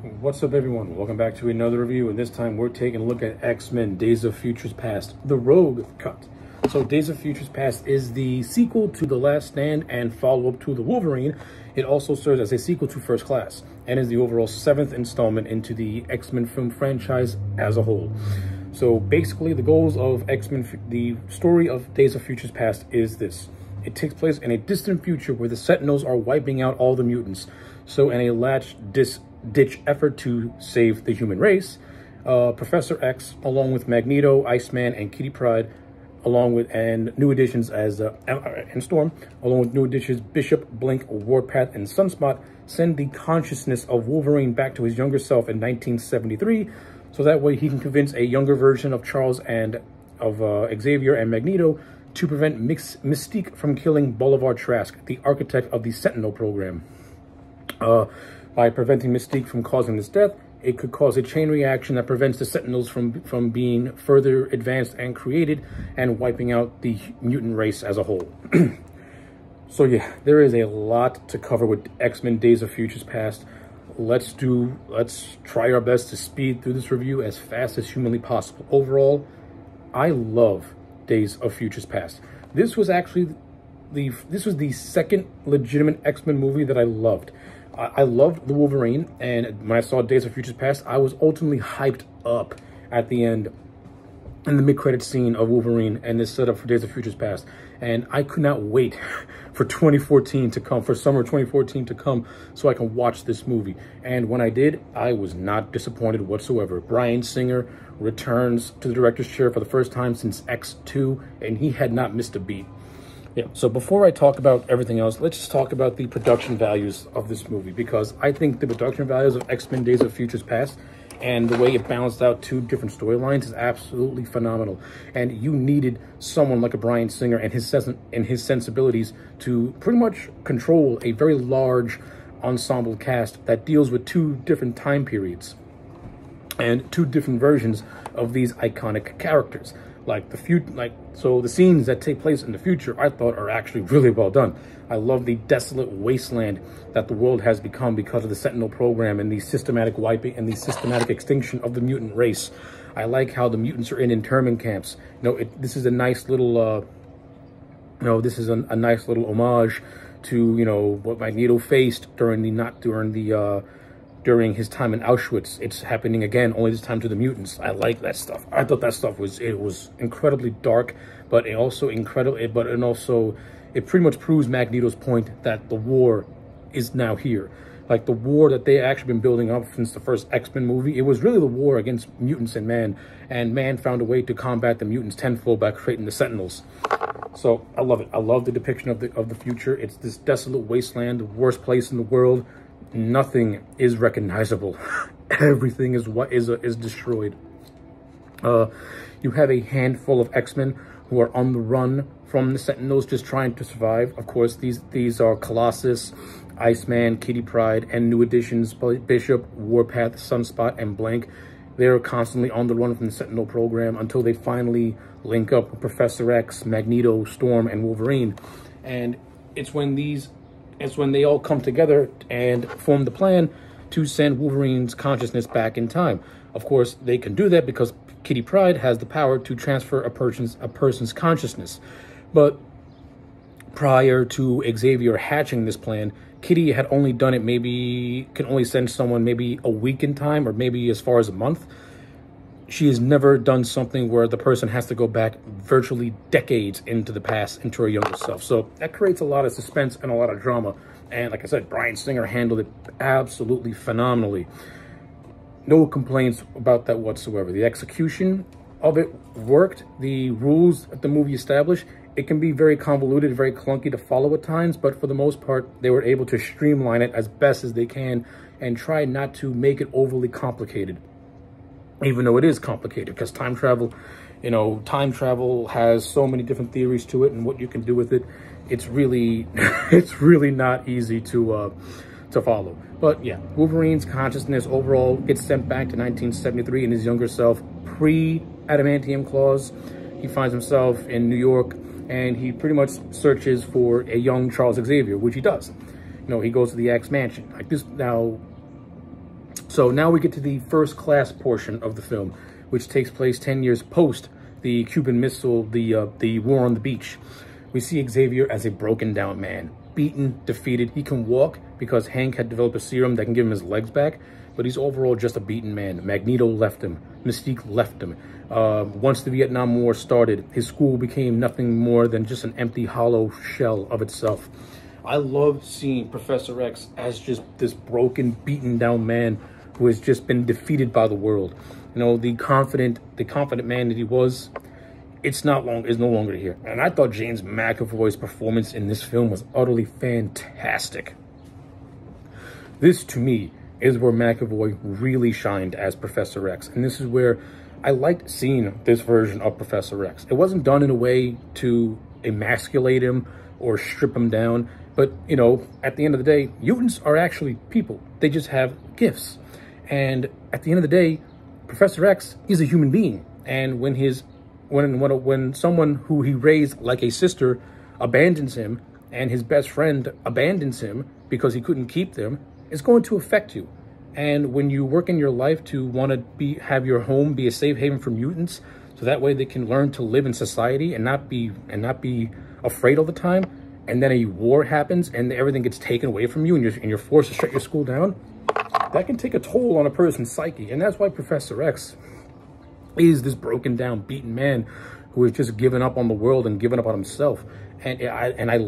What's up, everyone? Welcome back to another review, and this time we're taking a look at X-Men Days of Futures Past, the Rogue Cut. So Days of Futures Past is the sequel to The Last Stand and follow-up to The Wolverine. It also serves as a sequel to First Class and is the overall 7th installment into the X-Men film franchise as a whole. So basically, the goals of X-Men, the story of Days of Futures Past is this. It takes place in a distant future where the Sentinels are wiping out all the mutants. So in a last-ditch effort to save the human race, Professor X, along with Magneto, Iceman, and Kitty Pryde, and new additions as and Storm, along with new additions Bishop, Blink, Warpath, and Sunspot, send the consciousness of Wolverine back to his younger self in 1973, so that way he can convince a younger version of Charles and of Xavier and Magneto to prevent Mystique from killing Bolivar Trask, the architect of the Sentinel program. By preventing Mystique from causing this death, it could cause a chain reaction that prevents the Sentinels from being further advanced and created and wiping out the mutant race as a whole. So yeah, there is a lot to cover with X-Men Days of Futures Past. Let's try our best to speed through this review as fast as humanly possible. Overall, I love Days of Futures Past. This was actually the second legitimate X-Men movie that I loved. I loved the Wolverine, and when I saw Days of Futures Past, I was ultimately hyped up at the end in the mid-credits scene of Wolverine and this setup for Days of Futures Past. And I could not wait for 2014 to come, for summer 2014 to come, so I can watch this movie. And when I did, I was not disappointed whatsoever. Bryan Singer returns to the director's chair for the first time since X2, and he had not missed a beat. Yeah, so before I talk about everything else, let's just talk about the production values of this movie, because I think the production values of X-Men Days of Futures Past and the way it balanced out two different storylines is absolutely phenomenal. And you needed someone like a Bryan Singer and his sensibilities to pretty much control a very large ensemble cast that deals with two different time periods and two different versions of these iconic characters. So the scenes that take place in the future, I thought, are actually really well done. I love the desolate wasteland that the world has become because of the Sentinel program and the systematic wiping and the systematic extinction of the mutant race. I like how the mutants are in internment camps. This is a nice little, a nice little homage to, what Magneto faced during his time in Auschwitz. It's happening again, only this time to the mutants. I like that stuff. I thought that stuff was incredibly dark, but it pretty much proves Magneto's point that the war is now here. Like the war that they actually been building up since the first X-Men movie, it was really the war against mutants and man found a way to combat the mutants tenfold by creating the Sentinels. So I love it. I love the depiction of the future. It's this desolate wasteland, the worst place in the world. Nothing is recognizable. Everything is destroyed. You have a handful of X-Men who are on the run from the Sentinels, just trying to survive. Of course, these are Colossus, Iceman, Kitty Pryde, and new additions Bishop, Warpath, Sunspot, and Blink. They're constantly on the run from the Sentinel program until they finally link up with Professor X, Magneto, Storm, and Wolverine. And it's when they all come together and form the plan to send Wolverine's consciousness back in time. Of course, they can do that because Kitty Pryde has the power to transfer a person's consciousness. But prior to Xavier hatching this plan, Kitty had only done it can only send someone maybe a week in time, or maybe as far as a month. She has never done something where the person has to go back virtually decades into the past, into her younger self. So that creates a lot of suspense and a lot of drama. And like I said, Bryan Singer handled it absolutely phenomenally. No complaints about that whatsoever. The execution of it worked. The rules that the movie established, it can be very convoluted, very clunky to follow at times, but for the most part, they were able to streamline it as best as they can and try not to make it overly complicated. Even though it is complicated, because time travel has so many different theories to it and what you can do with it. It's really, it's really not easy to follow. But yeah, Wolverine's consciousness overall gets sent back to 1973 in his younger self, pre-adamantium claws. He finds himself in New York, and he pretty much searches for a young Charles Xavier, which he does. He goes to the X Mansion. Like this now. So now we get to the first class portion of the film, which takes place 10 years post the Cuban Missile, the war on the beach. We see Xavier as a broken down man, beaten, defeated. He can walk because Hank had developed a serum that can give him his legs back, but he's overall just a beaten man. Magneto left him. Mystique left him. Once the Vietnam War started, his school became nothing more than just an empty, hollow shell of itself. I love seeing Professor X as just this broken, beaten down man who has just been defeated by the world. You know, the confident man that he was, is no longer here. And I thought James McAvoy's performance in this film was utterly fantastic. This, to me, is where McAvoy really shined as Professor X. And this is where I liked seeing this version of Professor X. It wasn't done in a way to emasculate him or strip him down. But, you know, at the end of the day, mutants are actually people. They just have gifts. And at the end of the day, Professor X is a human being. And when someone who he raised like a sister abandons him, and his best friend abandons him because he couldn't keep them, it's going to affect you. And when you work in your life to want to have your home be a safe haven for mutants, so that way they can learn to live in society and not be afraid all the time, and then a war happens and everything gets taken away from you and you're forced to shut your school down, that can take a toll on a person's psyche. And that's why Professor X is this broken down, beaten man who has just given up on the world and given up on himself. And I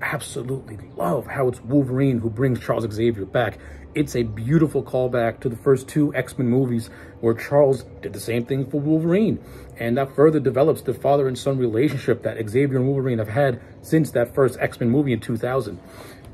absolutely love how it's Wolverine who brings Charles Xavier back. It's a beautiful callback to the first two X-Men movies where Charles did the same thing for Wolverine. And that further develops the father and son relationship that Xavier and Wolverine have had since that first X-Men movie in 2000.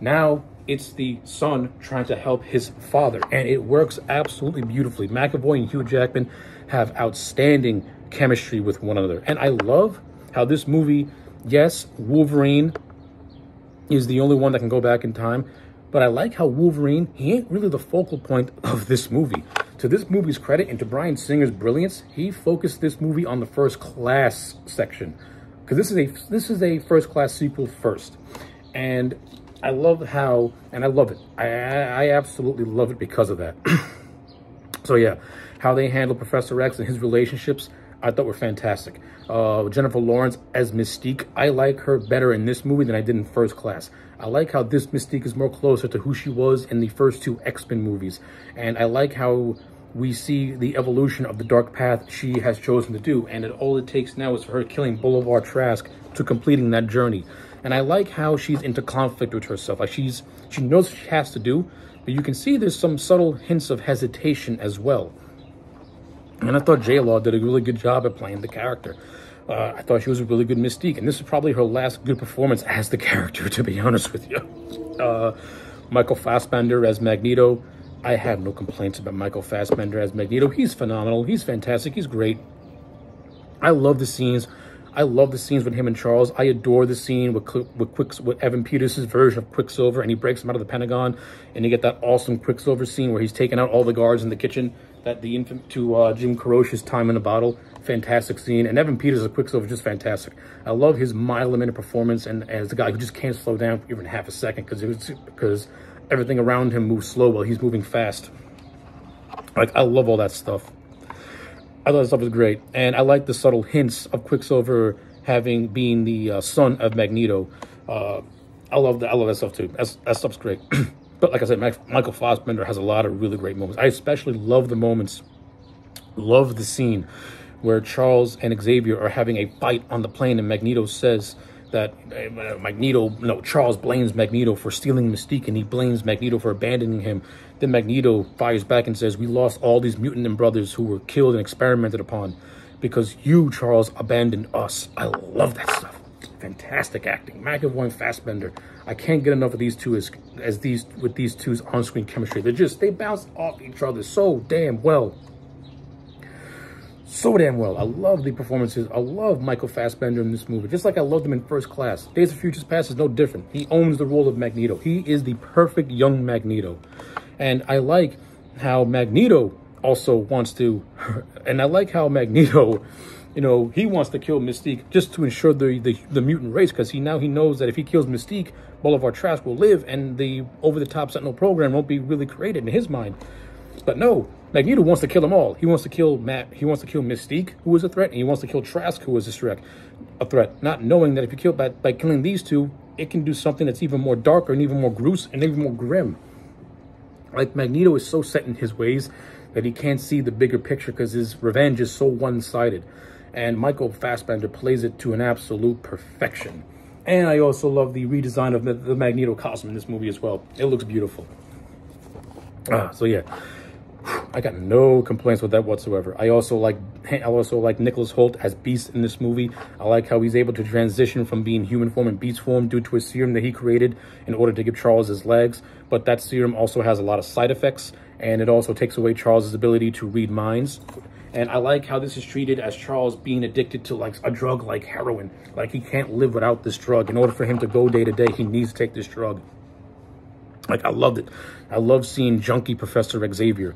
Now it's the son trying to help his father, and it works absolutely beautifully. McAvoy and Hugh Jackman have outstanding chemistry with one another. And I love how this movie, yes, Wolverine is the only one that can go back in time, but I like how Wolverine, he ain't really the focal point of this movie. To this movie's credit and to Bryan Singer's brilliance, he focused this movie on the first class section, because this is a first class sequel first. And I love how, and I love it. I absolutely love it because of that. So yeah, how they handle Professor X and his relationships, I thought were fantastic. Jennifer Lawrence as Mystique, I like her better in this movie than I did in First Class. I like how this Mystique is more closer to who she was in the first two X-Men movies. And I like how we see the evolution of the dark path she has chosen to do. And all it takes now is for her killing Boulevard Trask to completing that journey. And I like how she's into conflict with herself. Like she knows what she has to do, but you can see there's some subtle hints of hesitation as well. And I thought J-Law did a really good job at playing the character. I thought she was a really good Mystique. And this is probably her last good performance as the character, to be honest with you. Michael Fassbender as Magneto. I have no complaints about Michael Fassbender as Magneto. He's phenomenal. He's fantastic. He's great. I love the scenes. I love the scenes with him and Charles. I adore the scene with Evan Peters' version of Quicksilver, and he breaks him out of the Pentagon, and you get that awesome Quicksilver scene where he's taking out all the guards in the kitchen. That the infant to Jim Carroch's time in a bottle, fantastic scene. And Evan Peters as Quicksilver, just fantastic. I love his mile-a-minute performance, and as the guy who just can't slow down for even half a second because everything around him moves slow while he's moving fast. Like, I love all that stuff. I thought that stuff was great, and I like the subtle hints of Quicksilver being the son of Magneto. I love that stuff too. That stuff's great. But like I said, Michael Fassbender has a lot of really great moments. I especially love the scene where Charles and Xavier are having a fight on the plane, and Magneto says that Charles blames Magneto for stealing Mystique, and he blames Magneto for abandoning him. Then Magneto fires back and says, "We lost all these mutant brothers who were killed and experimented upon because you, Charles, abandoned us." I love that stuff. Fantastic acting. McAvoy and Fassbender. I can't get enough of these two with these two's on-screen chemistry. They bounce off each other so damn well. So damn well. I love the performances. I love Michael Fassbender in this movie, just like I loved him in First Class. Days of Future Past is no different. He owns the role of Magneto. He is the perfect young Magneto. And I like how Magneto also wants to, and I like how Magneto, he wants to kill Mystique just to ensure the mutant race, because he knows that if he kills Mystique, Boulevard Trask will live, and the over-the-top Sentinel program won't be really created in his mind. But no, Magneto wants to kill them all. He wants to kill He wants to kill Mystique, who is a threat, and he wants to kill Trask, who is a threat. Not knowing that if you kill by killing these two, it can do something that's even more darker and even more gruesome and even more grim. Like, Magneto is so set in his ways that he can't see the bigger picture because his revenge is so one-sided. And Michael Fassbender plays it to an absolute perfection. And I also love the redesign of the Magneto costume in this movie as well. It looks beautiful. So yeah, I got no complaints with that whatsoever. I also like Nicholas Hoult as Beast in this movie. I like how he's able to transition from being human form and beast form due to a serum that he created in order to give Charles his legs. But that serum also has a lot of side effects, and it also takes away Charles's ability to read minds. And I like how this is treated as Charles being addicted to like a drug like heroin. Like, he can't live without this drug. In order for him to go day to day, he needs to take this drug. Like, I loved it. I love seeing junkie Professor Xavier.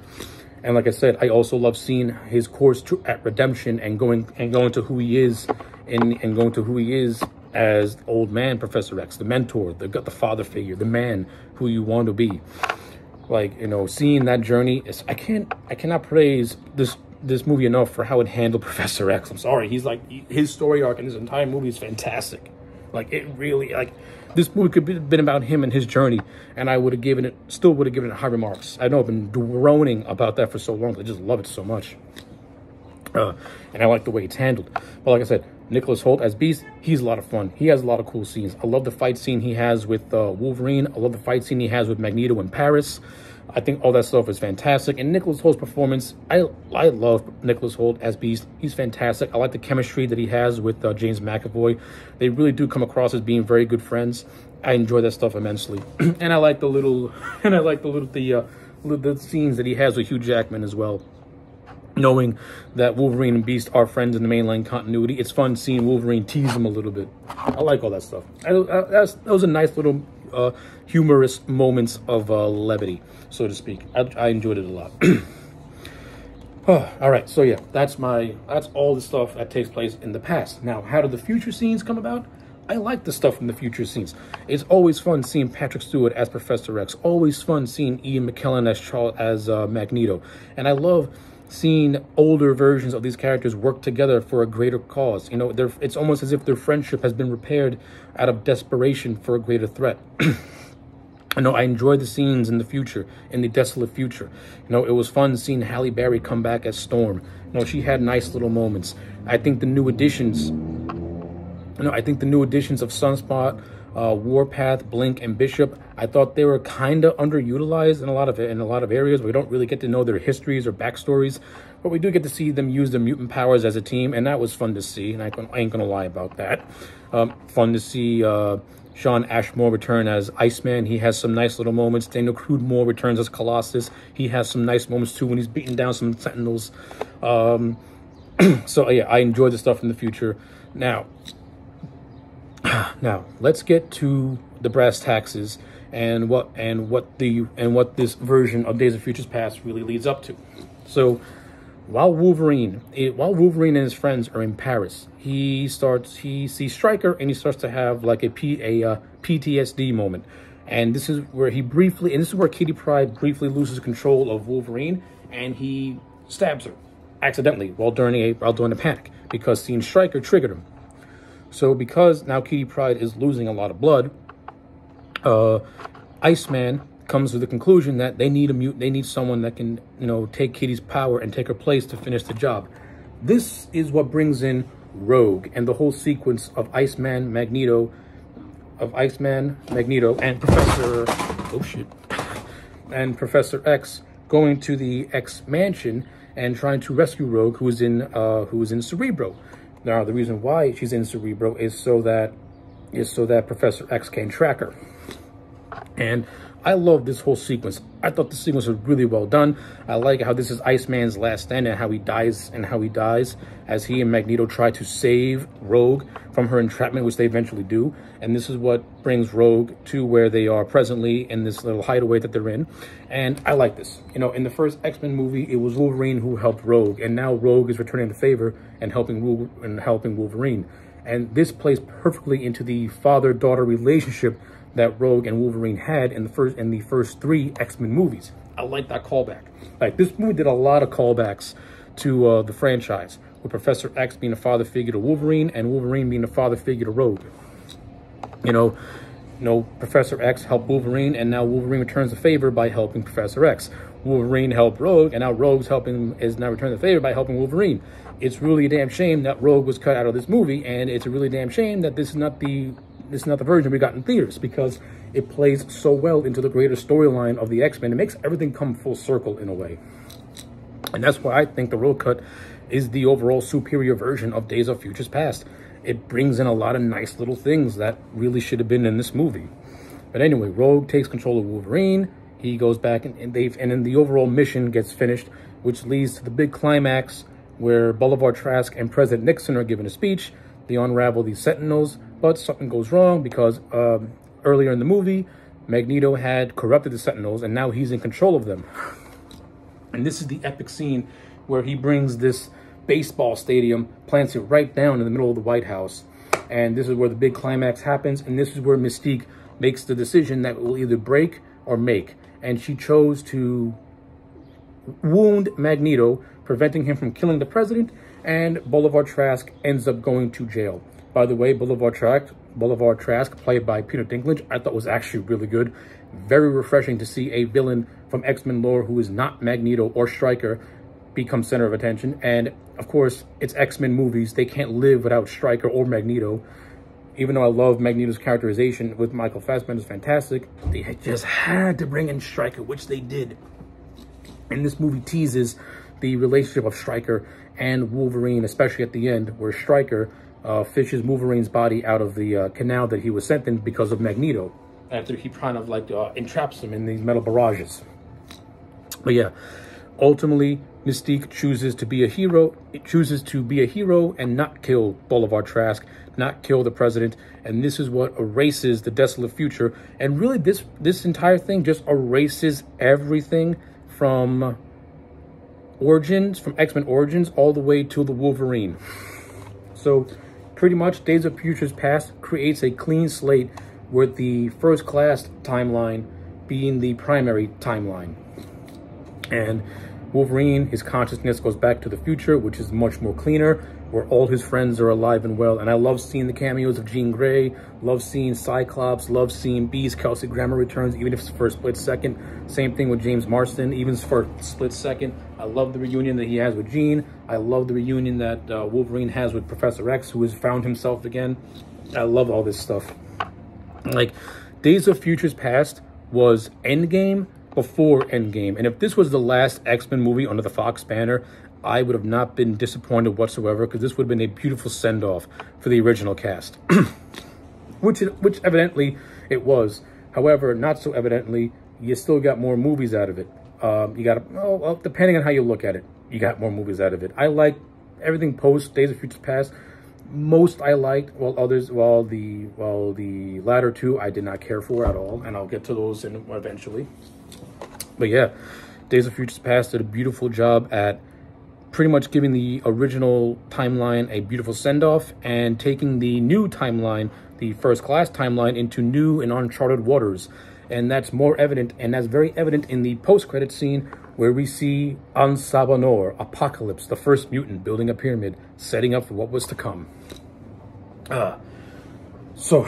And like I said, I also love seeing his course at redemption and going to who he is and going to who he is as old man Professor X, the mentor, the father figure, the man who you want to be. Like, you know, seeing that journey is, I cannot praise this movie enough for how it handled Professor X. I'm sorry. He's like, his story arc in this entire movie is fantastic. Like, it really, like, this movie could have been about him and his journey, and I would have given it, still would have given it high remarks. I know I've been droning about that for so long. I just love it so much. And I like the way it's handled. But like I said, Nicholas Hoult as Beast, he's a lot of fun. He has a lot of cool scenes. I love the fight scene he has with Wolverine. I love the fight scene he has with Magneto in Paris. I think all that stuff is fantastic. And Nicholas Hoult's performance, I love Nicholas Hoult as Beast. He's fantastic. I like the chemistry that he has with James McAvoy. They really do come across as being very good friends. I enjoy that stuff immensely. And I like the scenes that he has with Hugh Jackman as well. Knowing that Wolverine and Beast are friends in the mainline continuity, it's fun seeing Wolverine tease him a little bit. I like all that stuff. Those are nice little humorous moments of levity, so to speak. I enjoyed it a lot. All right, so yeah, that's all the stuff that takes place in the past. Now, how do the future scenes come about? I like the stuff from the future scenes. It's always fun seeing Patrick Stewart as Professor X. Always fun seeing Ian McKellen as Magneto. And I love seeing older versions of these characters work together for a greater cause. You know, it's almost as if their friendship has been repaired out of desperation for a greater threat. I know I enjoyed the scenes in the future, in the desolate future. You know, it was fun seeing Halle Berry come back as Storm. You know, she had nice little moments. I think the new additions, of Sunspot, Warpath, Blink, and Bishop, I thought they were kind of underutilized in a lot of areas. We don't really get to know their histories or backstories, but we do get to see them use their mutant powers as a team, and that was fun to see, and I ain't gonna lie about that. Fun to see Sean Ashmore return as Iceman. He has some nice little moments. Daniel Crudmore returns as Colossus. He has some nice moments too when he's beating down some Sentinels. So yeah, I enjoyed the stuff in the future. Now, let's get to the brass taxes and what this version of Days of Futures Past really leads up to. So, while Wolverine and his friends are in Paris, he sees Stryker and he starts to have like a PTSD moment. And this is where Kitty Pryde briefly loses control of Wolverine, and he stabs her accidentally while during a panic because seeing Stryker triggered him. So because now Kitty Pryde is losing a lot of blood, Iceman comes to the conclusion that they need someone that can, you know, take Kitty's power and take her place to finish the job. This is what brings in Rogue and the whole sequence of Iceman, Magneto, and Professor X going to the X mansion and trying to rescue Rogue, who is in Cerebro. Now, the reason why she's in Cerebro is so that Professor X can track her. And I love this whole sequence. I thought the sequence was really well done. I like how this is Iceman's last stand and how he dies as he and Magneto try to save Rogue from her entrapment, which they eventually do. And this is what brings Rogue to where they are presently in this little hideaway that they're in. And I like this. You know, in the first X-Men movie, it was Wolverine who helped Rogue, and now Rogue is returning the favor and helping Wolverine. And this plays perfectly into the father-daughter relationship that Rogue and Wolverine had in the first three X-Men movies. I like that callback. Like, this movie did a lot of callbacks to the franchise, with Professor X being a father figure to Wolverine and Wolverine being a father figure to Rogue. You know, Professor X helped Wolverine, and now Wolverine returns the favor by helping Professor X. Wolverine helped Rogue, and now Rogue's is now returning the favor by helping Wolverine. It's really a damn shame that Rogue was cut out of this movie, and it's a really damn shame that this is not the version we got in theaters, because it plays so well into the greater storyline of the X-Men. It makes everything come full circle in a way. And that's why I think the Rogue cut is the overall superior version of Days of Futures Past. It brings in a lot of nice little things that really should have been in this movie. But anyway, Rogue takes control of Wolverine. He goes back and then the overall mission gets finished, which leads to the big climax where Bolivar Trask and President Nixon are given a speech. They unravel these Sentinels, but something goes wrong because earlier in the movie, Magneto had corrupted the Sentinels, and now he's in control of them. And this is the epic scene where he brings this baseball stadium, plants it right down in the middle of the White House. And this is where the big climax happens, and this is where Mystique makes the decision that will either break or make. And she chose to wound Magneto, preventing him from killing the president, and Bolivar Trask ends up going to jail. By the way, Bolivar Trask, played by Peter Dinklage, I thought was actually really good. Very refreshing to see a villain from X-Men lore who is not Magneto or Stryker become center of attention. And of course, it's X-Men movies. They can't live without Stryker or Magneto. Even though I love Magneto's characterization with Michael Fassbender, is fantastic, they just had to bring in Stryker, which they did. And this movie teases the relationship of Stryker and Wolverine, especially at the end, where Stryker fishes Wolverine's body out of the canal that he was sent in because of Magneto, after he kind of like entraps him in these metal barrages. But yeah, ultimately, Mystique chooses to be a hero. It chooses to be a hero and not kill Bolivar Trask, not kill the president. And this is what erases the desolate future. And really, this entire thing just erases everything from Origins, from X-Men Origins, all the way to the Wolverine. So pretty much Days of Futures Past creates a clean slate with the First Class timeline being the primary timeline. And Wolverine, his consciousness goes back to the future, which is much more cleaner, where all his friends are alive and well. And I love seeing the cameos of Jean Grey, love seeing Cyclops, love seeing Beast. Kelsey Grammer returns, even if it's for a split second. Same thing with James Marsden, even for a split second. I love the reunion that he has with Jean. I love the reunion that Wolverine has with Professor X, who has found himself again. I love all this stuff. Like, Days of Futures Past was Endgame before Endgame. And if this was the last X-Men movie under the Fox banner, I would have not been disappointed whatsoever, because this would have been a beautiful send-off for the original cast. which evidently it was. However, not so evidently, you still got more movies out of it. You got, well, depending on how you look at it, you got more movies out of it. I like everything post Days of Futures Past. Most I liked, while the latter two I did not care for at all, and I'll get to those eventually. But yeah, Days of Futures Past did a beautiful job at pretty much giving the original timeline a beautiful send-off, and taking the new timeline, the First Class timeline, into new and uncharted waters. And that's more evident, and that's very evident in the post-credit scene, where we see Ansabanor, Apocalypse, the first mutant, building a pyramid, setting up for what was to come. So,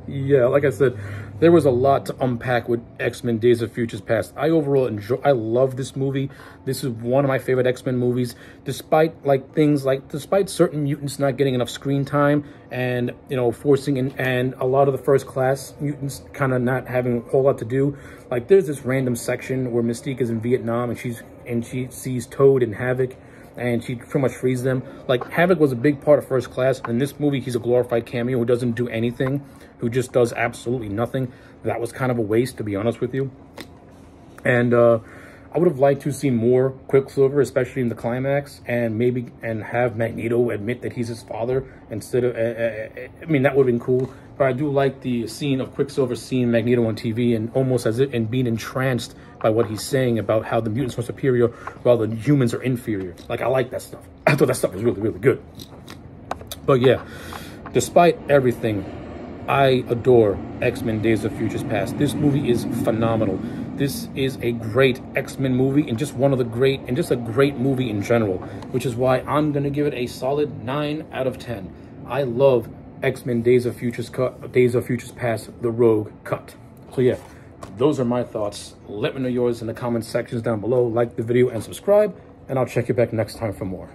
yeah, like I said, there was a lot to unpack with X-Men Days of Futures Past. I love this movie. This is one of my favorite X-Men movies, despite despite certain mutants not getting enough screen time, and, you know, forcing in, and a lot of the First Class mutants kind of not having a whole lot to do. Like, there's this random section where Mystique is in Vietnam, and she sees Toad and Havoc, and she pretty much frees them. Like, Havoc was a big part of First Class. In this movie, he's a glorified cameo who doesn't do anything, who just does absolutely nothing. That was kind of a waste, to be honest with you. And I would have liked to see more Quicksilver, especially in the climax, and have Magneto admit that he's his father instead of, I mean, that would have been cool. But I do like the scene of Quicksilver seeing Magneto on TV, and almost as if, and being entranced by what he's saying about how the mutants are superior while the humans are inferior. Like, I like that stuff. I thought that stuff was really, really good. But yeah, despite everything, I adore X-Men Days of Futures Past. This movie is phenomenal. this is a great X-Men movie and just one of the great, and just a great movie in general, which is why I'm going to give it a solid 9 out of 10. I love X-Men Days of Futures Past, the Rogue cut. So yeah, those are my thoughts. Let me know yours in the comment sections down below. Like the video and subscribe, and I'll check you back next time for more.